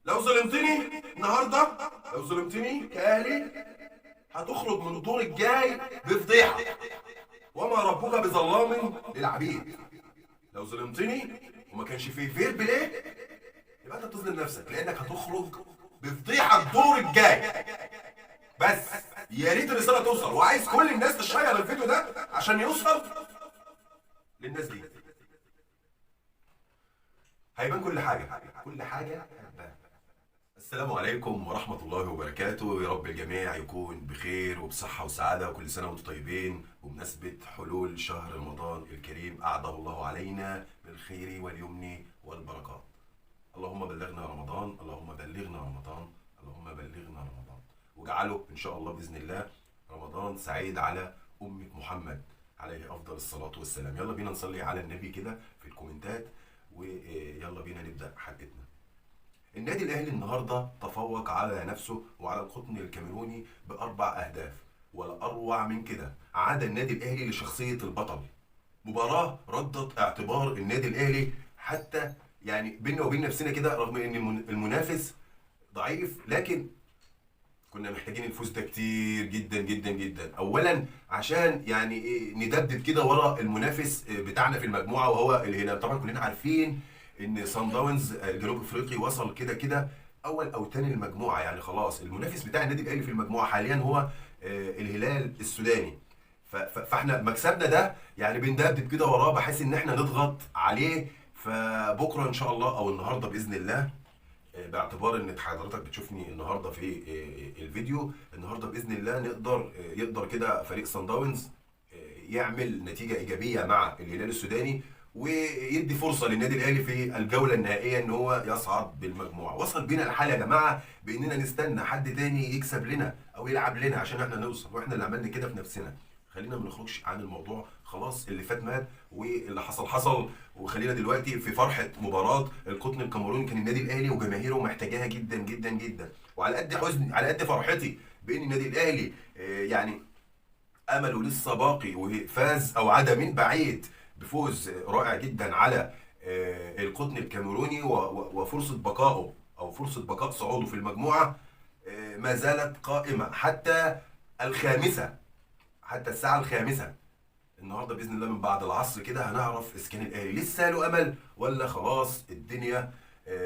لو ظلمتني النهارده، لو ظلمتني كاهلي، هتخرج من الدور الجاي بفضيحه. وما ربك بظلام للعبيد. لو ظلمتني وما كانش فيه فير بلاي، يبقى انت بتظلم نفسك، لانك هتخرج بفضيحه الدور الجاي. بس يا ريت الرساله توصل، وعايز كل الناس تشير الفيديو ده عشان يوصل للناس دي. هيبان كل حاجه، كل حاجه هتبان. السلام عليكم ورحمة الله وبركاته. يا رب الجميع يكون بخير وبصحة وسعادة، وكل سنة وانتم طيبين بمناسبة حلول شهر رمضان الكريم. أعاده الله علينا بالخير واليمن والبركات. اللهم بلغنا رمضان، اللهم بلغنا رمضان، اللهم بلغنا رمضان، واجعله إن شاء الله بإذن الله رمضان سعيد على أمة محمد عليه أفضل الصلاة والسلام. يلا بينا نصلي على النبي كده في الكومنتات، ويلا بينا نبدأ حلقتنا. النادي الاهلي النهارده تفوق على نفسه وعلى القطن الكاميروني باربع اهداف، ولا اروع من كده. عاد النادي الاهلي لشخصيه البطل. مباراه ردت اعتبار النادي الاهلي، حتى يعني بينا وبين نفسنا كده، رغم ان المنافس ضعيف، لكن كنا محتاجين الفوز ده كتير جدا جدا جدا. اولا عشان يعني ايه ندبدب كده ورا المنافس بتاعنا في المجموعه، وهو الهلال. طبعا كلنا عارفين ان صن داونز الجنوب افريقي وصل كده كده اول او تاني المجموعه، يعني خلاص المنافس بتاع النادي الاهلي في المجموعه حاليا هو الهلال السوداني. فاحنا مكسبنا ده يعني بندبدب كده وراه، بحيث ان احنا نضغط عليه. فبكره ان شاء الله او النهارده باذن الله، باعتبار ان حضرتك بتشوفني النهارده في الفيديو، النهارده باذن الله يقدر كده فريق صن داونز يعمل نتيجه ايجابيه مع الهلال السوداني، ويدي فرصه للنادي الاهلي في الجوله النهائيه ان هو يصعد بالمجموعه. وصل بينا الحال يا جماعه باننا نستنى حد تاني يكسب لنا او يلعب لنا عشان احنا نوصل، واحنا اللي عملنا كده في نفسنا. خلينا ما نخرجش عن الموضوع، خلاص اللي فات مات واللي حصل حصل. وخلينا دلوقتي في فرحه مباراه القطن الكاميروني. كان النادي الاهلي وجماهيره محتاجاها جدا جدا جدا، وعلى قد حزني على قد فرحتي بان النادي الاهلي يعني امله لسه باقي وفاز او عاد من بعيد بفوز رائع جدا على القطن الكاميروني، وفرصه بقائه او فرصه بقاء صعوده في المجموعه ما زالت قائمه حتى الخامسه، حتى الساعه الخامسه النهارده باذن الله من بعد العصر كده هنعرف اذا كان الاهلي لسه له امل ولا خلاص الدنيا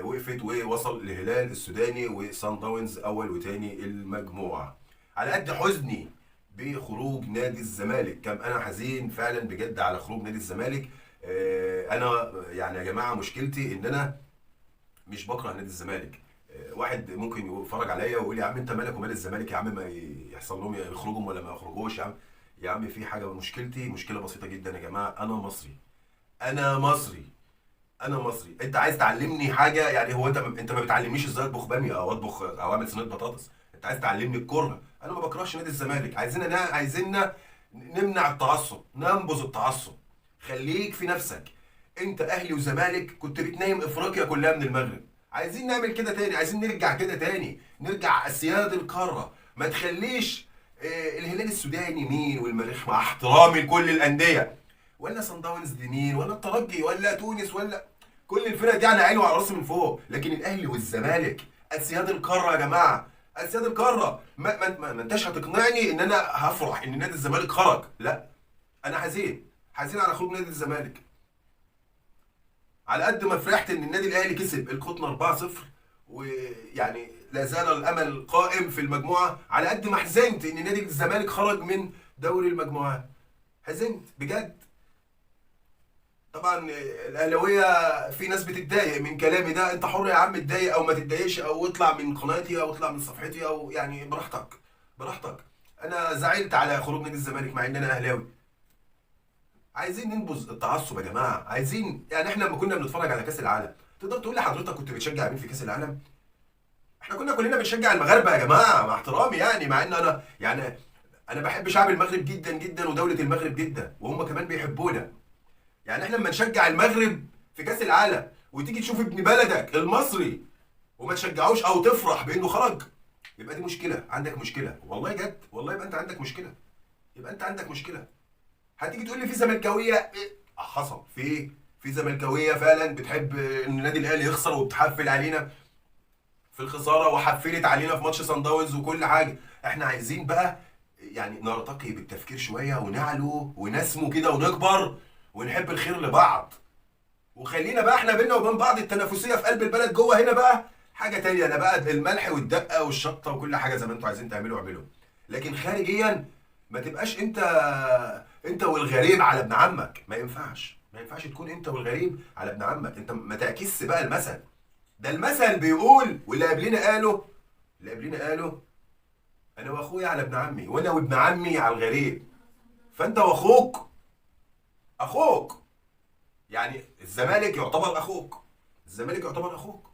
وقفت، ووصل الهلال السوداني وصن داونز اول وتاني المجموعه. على قد حزني بخروج نادي الزمالك، كم انا حزين فعلا بجد على خروج نادي الزمالك. انا يعني يا جماعه مشكلتي ان انا مش بكره نادي الزمالك. واحد ممكن يتفرج عليا ويقول يا عم انت مالك ومال الزمالك يا عم، ما يحصل لهم يخرجوا ولا ما يخرجوش يا عم. يا عم في حاجه، مشكلتي مشكله بسيطه جدا يا جماعه. انا مصري، انا مصري، انا مصري. انت عايز تعلمني حاجه؟ يعني هو انت ما بتعلمنيش ازاي اطبخ باميه او اطبخ او اعمل صينيه بطاطس. انت عايز تعلمني الكوره. انا ما بكرهش نادي الزمالك. عايزيننا نمنع التعصب، ننبذ التعصب. خليك في نفسك. انت اهلي وزمالك كنت بتنايم افريقيا كلها من المغرب. عايزين نعمل كده تاني، عايزين نرجع كده تاني، نرجع اسياد القاره. ما تخليش الهلال السوداني مين والمريخ، مع احترامي لكل الانديه، ولا صن داونز دي مين، ولا الترجي، ولا تونس، ولا كل الفرق دي على عيني وعلى راسي من فوق. لكن الاهلي والزمالك اسياد القاره يا جماعه، اسياد القاره. ما انتش هتقنعني ان انا هفرح ان نادي الزمالك خرج. لا، انا حزين، حزين على خروج نادي الزمالك. على قد ما فرحت ان النادي الاهلي كسب القطن 4-0 ويعني لا زال الامل قائم في المجموعه، على قد ما حزنت ان نادي الزمالك خرج من دوري المجموعات. حزنت بجد. طبعا الاهلاويه في ناس بتتضايق من كلامي ده، انت حر يا عم، اتضايق او ما تتضايقش، او اطلع من قناتي او اطلع من صفحتي، او يعني براحتك، براحتك. انا زعلت على خروج نادي الزمالك مع ان انا اهلاوي. عايزين ننبذ التعصب يا جماعه. عايزين يعني احنا لما كنا بنتفرج على كاس العالم، تقدر تقول لي حضرتك كنت بتشجع مين في كاس العالم؟ احنا كنا كلنا بنشجع المغاربه يا جماعه، مع احترامي يعني، مع ان انا يعني انا بحب شعب المغرب جدا جدا ودوله المغرب جدا، وهم كمان بيحبونا. يعني احنا لما نشجع المغرب في كاس العالم وتيجي تشوف ابن بلدك المصري وما تشجعوش او تفرح بانه خرج، يبقى دي مشكله، عندك مشكله والله جد والله. يبقى انت عندك مشكله، يبقى انت عندك مشكله. هتيجي تقول لي في زملكاويه حصل في زملكاويه فعلا بتحب ان النادي الاهلي يخسر وبتحفل علينا. في الخساره وحفلت علينا في ماتش سان داونز وكل حاجه. احنا عايزين بقى يعني نرتقي بالتفكير شويه ونعلو ونسمو كده ونكبر ونحب الخير لبعض. وخلينا بقى احنا بينا وبين بعض التنافسيه في قلب البلد جوه هنا بقى حاجه تانية. انا بقى الملح والدقه والشطه وكل حاجه زي ما انتوا عايزين تعملوا اعملوا، لكن خارجيا ما تبقاش انت والغريب على ابن عمك. ما ينفعش، ما ينفعش تكون انت والغريب على ابن عمك. انت ما تعكسش بقى المثل ده. المثل بيقول واللي قبلنا قالوا، اللي قبلنا قالوا انا واخويا على ابن عمي وانا وابن عمي على الغريب. فانت واخوك اخوك، يعني الزمالك يعتبر اخوك، الزمالك يعتبر اخوك.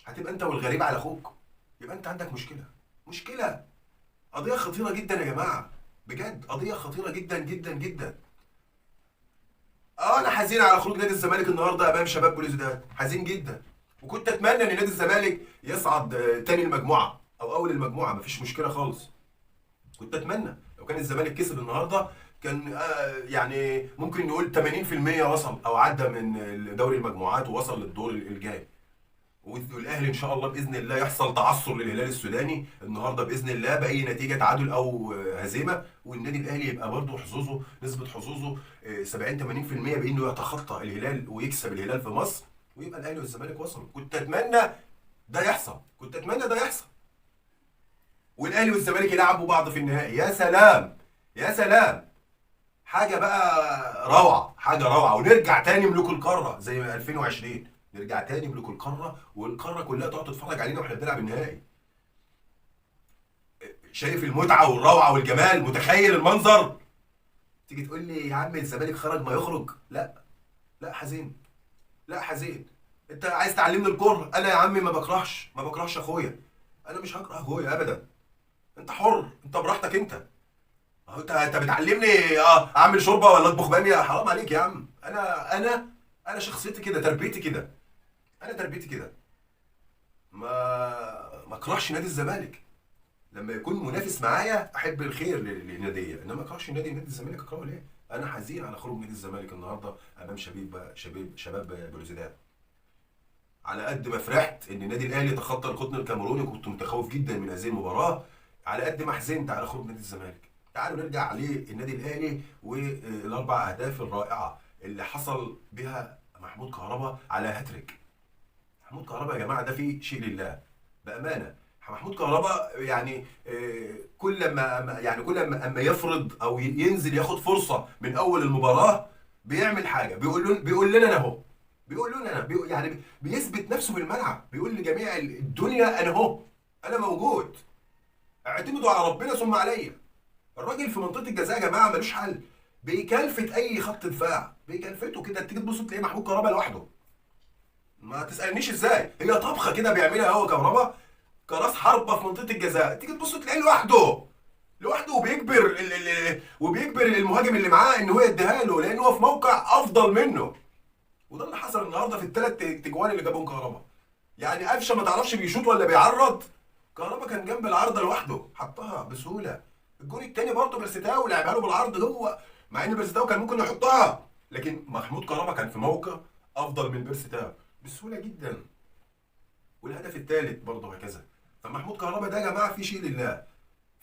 هتبقى انت والغريب على اخوك، يبقى انت عندك مشكله. مشكله، قضيه خطيره جدا يا جماعه، بجد قضيه خطيره جدا جدا جدا. انا حزين على خروج نادي الزمالك النهارده امام شباب بلوزداد، حزين جدا. وكنت اتمنى ان نادي الزمالك يصعد تاني المجموعه او اول المجموعه، مفيش مشكله خالص. كنت اتمنى لو كان الزمالك كسب النهارده كان يعني ممكن نقول 80% وصل او عدى من دوري المجموعات ووصل للدور الجاي. والاهلي ان شاء الله باذن الله يحصل تعثر للهلال السوداني النهارده باذن الله باي نتيجه، تعادل او هزيمه، والنادي الاهلي يبقى برضه حظوظه نسبه حظوظه 70 80% بانه يتخطى الهلال ويكسب الهلال في مصر، ويبقى الاهلي والزمالك وصلوا. كنت اتمنى ده يحصل، كنت اتمنى ده يحصل، والاهلي والزمالك يلعبوا بعض في النهائي. يا سلام يا سلام، حاجه بقى روعه، حاجه روعه. ونرجع تاني ملوك القاره زي 2020، نرجع تاني ملوك القاره والقاره كلها تقعد تتفرج علينا واحنا بنلعب النهائي. شايف المتعه والروعه والجمال؟ متخيل المنظر؟ تيجي تقول لي يا عم الزمالك خرج ما يخرج؟ لا لا حزين، لا حزين. انت عايز تعلمني الكره؟ انا يا عمي ما بكرهش اخويا، انا مش هكره اخويا ابدا. انت حر، انت براحتك انت. اهو انت بتعلمني اعمل شوربه ولا اطبخ باميه؟ حرام عليك يا عم. انا شخصيتي كده، تربيتي كده، انا تربيتي كده. ما اكرهش نادي الزمالك. لما يكون منافس معايا احب الخير للناديه، انما ما اكرهش نادي الزمالك. اكرهه ليه؟ انا حزين على خروج نادي الزمالك النهارده امام شباب بلوزداد. على قد ما فرحت ان النادي الاهلي تخطى القطن الكاميروني كنت متخوف جدا من هذه المباراه، على قد ما حزنت على خروج نادي الزمالك. تعالوا نرجع للنادي الاهلي والاربع اهداف الرائعه اللي حصل بها محمود كهربا على هاتريك. محمود كهربا يا جماعه ده فيه شيء لله بامانه. محمود كهربا يعني كل ما يفرض او ينزل ياخد فرصه من اول المباراه بيعمل حاجه. بيقول لنا انا اهو، بيقول لنا انا يعني بيثبت نفسه في الملعب، بيقول لجميع الدنيا انا اهو، انا موجود، اعتمدوا على ربنا ثم عليا. الراجل في منطقه الجزاء يا جماعه ملوش حل، بيكلفت اي خط دفاع، بيكلفته كده. تيجي تبص تلاقي محمود كهربا لوحده. ما تسالنيش ازاي، هي طبخه كده بيعملها هو كهربا كراس حربه في منطقه الجزاء، تيجي تبص تلاقيه لوحده، لوحده، وبيجبر المهاجم اللي معاه ان هو يديها له لان هو في موقع افضل منه. وده اللي حصل النهارده في الثلاث تجوان اللي جابهم كهربا. يعني قفشه ما تعرفش بيشوط ولا بيعرض، كهربا كان جنب العارضه لوحده حطها بسهوله. الجون الثاني برضه بيرستاو لعبها له بالعرض هو، مع ان بيرستاو كان ممكن يحطها، لكن محمود كهربا كان في موقع افضل من بيرستاو بسهوله جدا. والهدف الثالث برضه هكذا. فمحمود كهربا ده يا جماعه في شيء لله،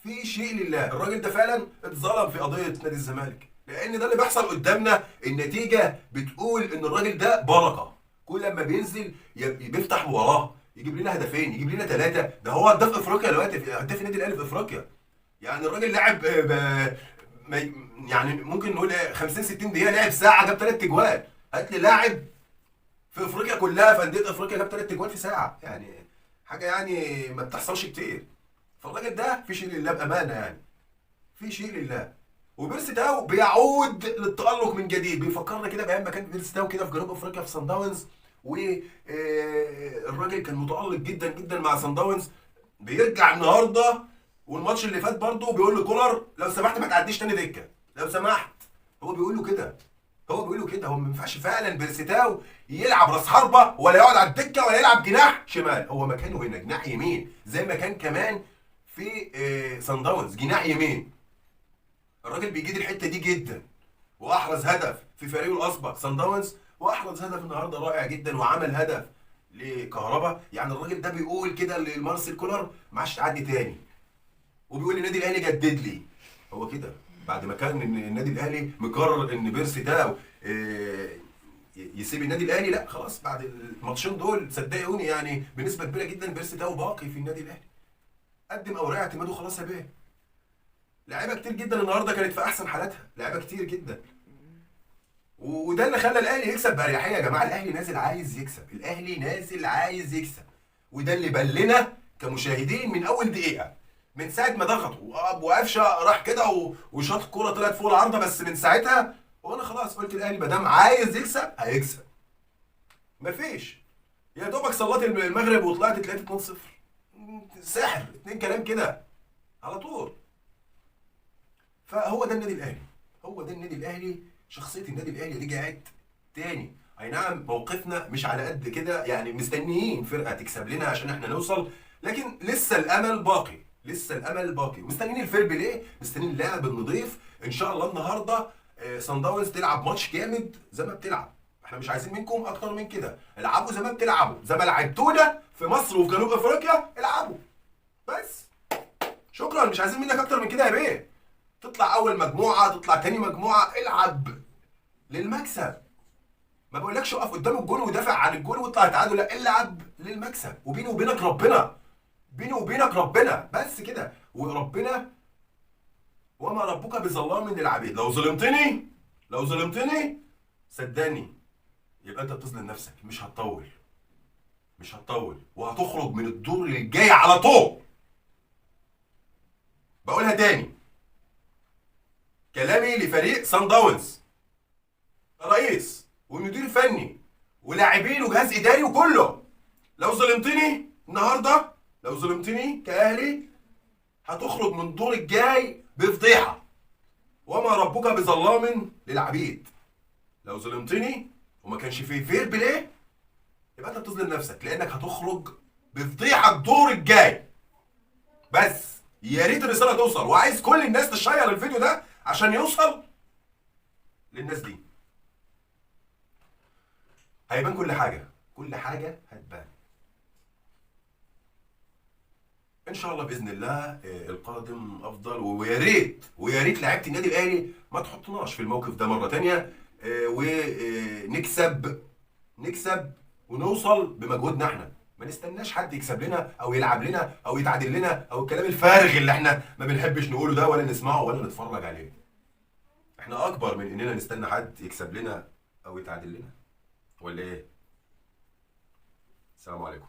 في شيء لله. الراجل ده فعلا اتظلم في قضيه نادي الزمالك، لان ده اللي بيحصل قدامنا. النتيجه بتقول ان الراجل ده بركه، كل لما بينزل بيفتح وراه يجيب لنا هدفين، يجيب لنا ثلاثه. ده هو هداف افريقيا دلوقتي، هداف النادي الاهلي في افريقيا. يعني الراجل لعب يعني ممكن نقول 50 60 دقيقه، لعب ساعه جاب ثلاث اجوال. هات لي لاعب في افريقيا كلها في انديه افريقيا جاب ثلاث اجوال في ساعه، يعني حاجه يعني ما بتحصلش كتير. فالراجل ده في شيء لله بامانه، يعني في شيء لله. وبيرسي تاو بيعود للتألق من جديد، بيفكرنا كده بايام ما كان بيرسي تاو كده في جنوب افريقيا في سان داونز، والراجل كان متألق جدا جدا مع سان داونز. بيرجع النهارده والماتش اللي فات برضه بيقول لكولر لو سمحت ما تعديش تاني دكه، لو سمحت. هو بيقول له كده، هو ما ينفعش فعلا بيرسيتاو يلعب راس حربه ولا يقعد على الدكه ولا يلعب جناح شمال. هو مكانه هنا جناح يمين، زي ما كان كمان في سان داونز جناح يمين. الراجل بيجيد الحته دي جدا، واحرز هدف في فريقه الاسبق سان داونز، واحرز هدف النهارده رائع جدا، وعمل هدف لكهربا، يعني الراجل ده بيقول كده لمارسيل كولر ما عادش تعدي تاني، وبيقول النادي الاهلي جدد لي. هو كده بعد ما كان إن النادي الاهلي مقرر ان بيرسي تاو يسيب النادي الاهلي، لا خلاص بعد الماتشين دول صدقوني يعني بنسبه كبيره جدا بيرسي تاو باقي في النادي الاهلي. قدم اوراق اعتماده خلاص يا بيه. لعيبه كتير جدا النهارده كانت في احسن حالاتها، لعيبه كتير جدا. وده اللي خلى الاهلي يكسب باريحيه يا جماعه. الاهلي نازل عايز يكسب، الاهلي نازل عايز يكسب، وده اللي بلنا كمشاهدين من اول دقيقه، من ساعه ما ضغطوا وابو قفشه راح كده وشاط الكوره طلعت فوق العارضه، بس من ساعتها وانا خلاص قلت الاهلي ما دام عايز يكسب هيكسب. مفيش، يا دوبك صلات المغرب وطلعت اتلاتة 2-0، سحر اتنين كلام كده على طول. فهو ده النادي الاهلي، هو ده النادي الاهلي. شخصيه النادي الاهلي رجعت تاني. اي نعم موقفنا مش على قد كده، يعني مستنيين فرقه تكسب لنا عشان احنا نوصل، لكن لسه الامل باقي، لسه الامل باقي. مستنيين الفرب ليه؟ مستنيين اللعب النظيف. ان شاء الله النهارده صن داونز تلعب ماتش جامد زي ما بتلعب. احنا مش عايزين منكم اكتر من كده، العبوا زي ما بتلعبوا، زي ما لعبتونا في مصر وفي جنوب افريقيا العبوا بس. شكرا، مش عايزين منك اكتر من كده يا بيه. تطلع اول مجموعه، تطلع تاني مجموعه، العب للمكسب. ما بقولكش اقف قدام الجول ودافع عن الجول واطلع تعادل، لا، العب للمكسب. وبيني وبينك ربنا، بيني وبينك ربنا، بس كده. وربنا وما ربك بظلام للعبيد. لو ظلمتني، لو ظلمتني صدقني يبقى انت بتظلم نفسك. مش هتطول، مش هتطول، وهتخرج من الدور اللي جاي على طول. بقولها تاني، كلامي لفريق سان داونز، رئيس ومدير فني ولاعبين وجهاز اداري وكله. لو ظلمتني النهارده، لو ظلمتني كاهلي هتخرج من الدور الجاي بفضيحه. وما ربك بظلام للعبيد. لو ظلمتني وما كانش فيه فير بلاي يبقى انت بتظلم نفسك، لانك هتخرج بفضيحه الدور الجاي. بس يا ريت الرساله توصل، وعايز كل الناس تشير الفيديو ده عشان يوصل للناس دي. هيبان كل حاجه، كل حاجه هتبان ان شاء الله باذن الله. القادم افضل، ويا ريت ويا ريت لعيبه النادي الاهلي ما تحطناش في الموقف ده مره تانية، ونكسب، نكسب ونوصل بمجهودنا احنا. ما نستناش حد يكسب لنا او يلعب لنا او يتعادل لنا، او الكلام الفارغ اللي احنا ما بنحبش نقوله ده ولا نسمعه ولا نتفرج عليه. احنا اكبر من اننا نستنى حد يكسب لنا او يتعادل لنا، ولا ايه؟ السلام عليكم.